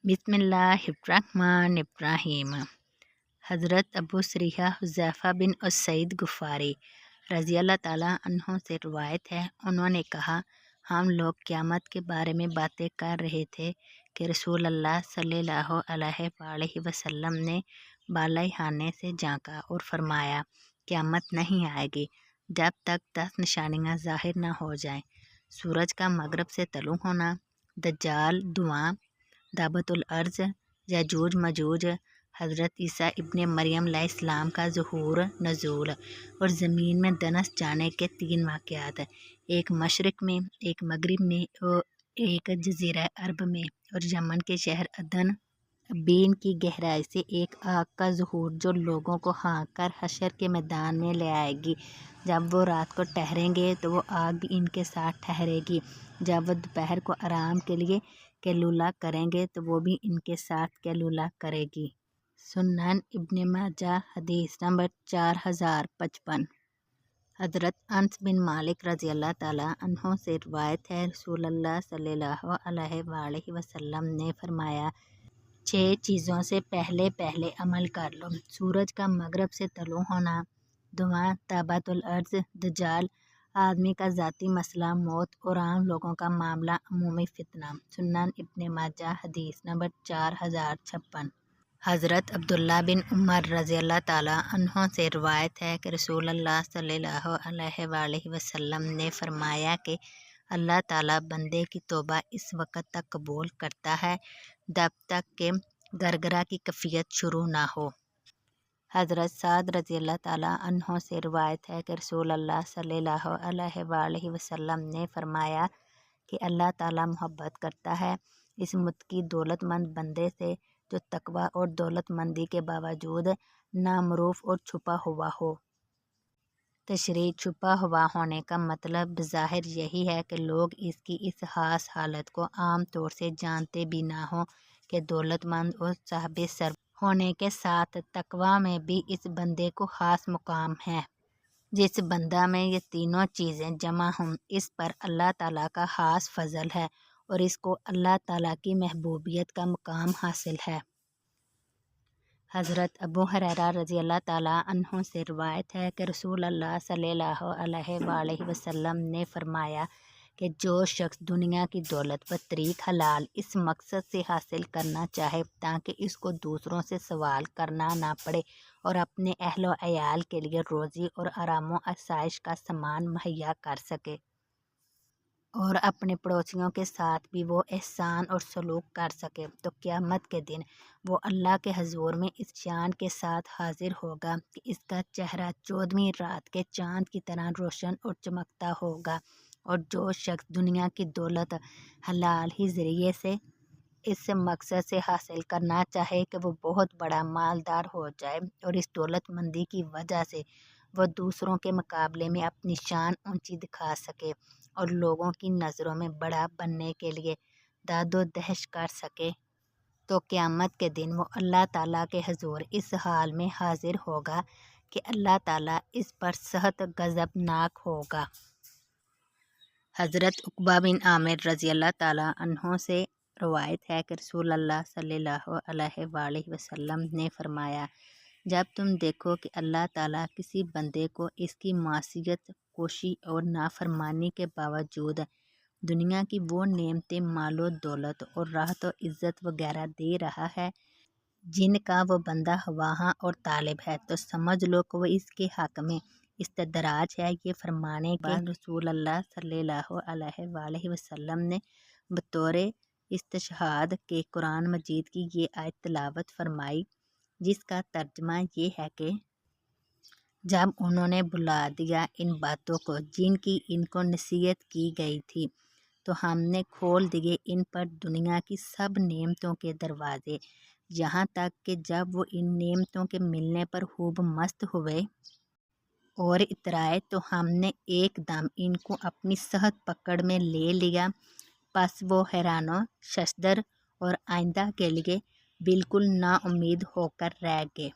बिस्मिल्लाहिर्रहमानिर्रहीम। हज़रत अबू सरीहा हुज़ैफ़ा बिन उसैद गुफ़ारी रज़ियल्लाहु ताला अन्हु से रिवायत है, उन्होंने कहा, हम लोग क़यामत के बारे में बातें कर रहे थे कि रसूल अल्लाह सल्लल्लाहु अलैहि वसल्लम ने बालाई खाने से झाँका और फरमाया, क़यामत नहीं आएगी जब तक 10 निशानियाँ ज़ाहिर न हो जाएं। सूरज का मगरब से तलू होना, दज्जाल, धुआं, दाबतुल अर्ज़, याजूज मजूज, हज़रत ईसा इब्ने मरियम अलैहिस्सलाम का ज़ुहूर नज़ूल और ज़मीन में दनस जाने के 3 वाक़यात, एक मशरिक़ में, एक मगरिब में और एक जज़ीरा अरब में और यमन के शहर अदन बीन की गहराई से एक आग का ज़ुहूर जो लोगों को हाँक कर हशर के मैदान में ले आएगी। जब वो रात को ठहरेंगे तो वो आग भी इनके साथ ठहरेगी। जब वो दोपहर को आराम के लिए कैलूला करेंगे तो वो भी इनके साथ कैलूला करेगी। सुनन इब्ने माजा हदीस नंबर 4055। हज़रत अनस बिन मालिक रज़ियल्लाहु ताला अन्हु से रिवायत है, रसूलुल्लाह सल्लल्लाहु अलैहि वसल्लम ने फरमाया, 6 चीज़ों से पहले पहले अमल कर लो। सूरज का मगरब से तलू होना, धुआं, ताबातुल अर्ज़, दज्जाल, आदमी का ज़ाती मसला मौत और आम लोगों का मामला अमूमी फितना। सुनन इब्ने माजा हदीस नंबर 4056। हज़रत अब्दुल्ला बिन उमर रज़ियल्लाहु ताला अन्हु से रिवायत है कि रसूलुल्लाह सल्लल्लाहु अलैहि वसल्लम ने फरमाया कि अल्लाह ताला बंदे की तौबा इस वक़्त तक कबूल करता है जब तक कि गरगरा की कैफियत शुरू ना हो। हज़रत साद रज़ियल्लाहु ताला अन्हु से रिवायत है कि रसूलुल्लाह सल्लल्लाहु अलैहि वसल्लम ने फरमाया कि अल्लाह ताला मोहब्बत करता है इस मुत्की दौलतमंद बंदे से जो तकवा और दौलतमंदी के बावजूद नामरूफ और छुपा हुआ हो। तशरीह छुपा हुआ होने का मतलब बज़ाहिर यही है कि लोग इसकी इस खास हालत को आम तौर से जानते भी ना हो कि दौलतमंद और साहिब सर होने के साथ तकवा में भी इस बंदे को खास मुकाम है। जिस बंदा में ये तीनों चीज़ें जमा हों, इस पर अल्लाह ताला का खास फजल है और इसको अल्लाह ताला की महबूबियत का मुकाम हासिल है। हज़रत अबू हुरैरा रज़ियल्लाहु ताला अन्हु से रिवायत है कि रसूलुल्लाह सल्लल्लाहु अलैहि वसल्लम ने फरमाया कि जो शख्स दुनिया की दौलत व तरीक हलाल इस मकसद से हासिल करना चाहे ताकि इसको दूसरों से सवाल करना ना पड़े और अपने अहलो अयाल के लिए रोज़ी और आरामो आसाइश का सामान मुहैया कर सके और अपने पड़ोसियों के साथ भी वो एहसान और सलूक कर सके, तो क़यामत के दिन वो अल्लाह के हजूर में इस शान के साथ हाजिर होगा कि इसका चेहरा 14वीं रात के चाँद की तरह रोशन और चमकता होगा। और जो शख्स दुनिया की दौलत हलाल ही ज़रिए से इस मकसद से हासिल करना चाहे कि वो बहुत बड़ा मालदार हो जाए और इस दौलतमंदी की वजह से वो दूसरों के मुकाबले में अपनी शान ऊंची दिखा सके और लोगों की नज़रों में बड़ा बनने के लिए दादो दहश कर सके, तो क़यामत के दिन वो अल्लाह ताला के हजूर इस हाल में हाजिर होगा कि अल्लाह ताला इस पर सख्त गज़बनाक होगा। हज़रत उक़बा बिन आमिर रज़ियल्लाहु ताला अन्हु से रवायत है कि रसूलुल्लाह सल्लल्लाहु अलैहि वसल्लम ने फरमाया, जब तुम देखो कि अल्लाह ताला किसी बंदे को इसकी मासियत, कोशी और नाफरमानी के बावजूद दुनिया की वो नेमतें, मालो दौलत और राहत और इज़्ज़त वगैरह दे रहा है जिनका वो बंदा ख्वाह और तालिब है, तो समझ लो कि वो इसके हक़ में इस्तदराज है। ये फरमाने के बाद रसूलुल्लाह सल्लल्लाहु अलैहि वसल्लम ने बतौर इस्तिशहाद के कुरान मजीद की ये आयत तिलावत फरमाई, जिसका तर्जमा ये है कि जब उन्होंने बुला दिया इन बातों को जिनकी इनको नसीहत की गई थी, तो हमने खोल दिए इन पर दुनिया की सब नेमतों के दरवाज़े, यहाँ तक कि जब वो इन नेमतों के मिलने पर खूब मस्त हुए और इतराए तो हमने एकदम इनको अपनी सख्त पकड़ में ले लिया। बस वो हैरानो शशदर और आइंदा के लिए बिल्कुल नाउम्मीद होकर रह गए।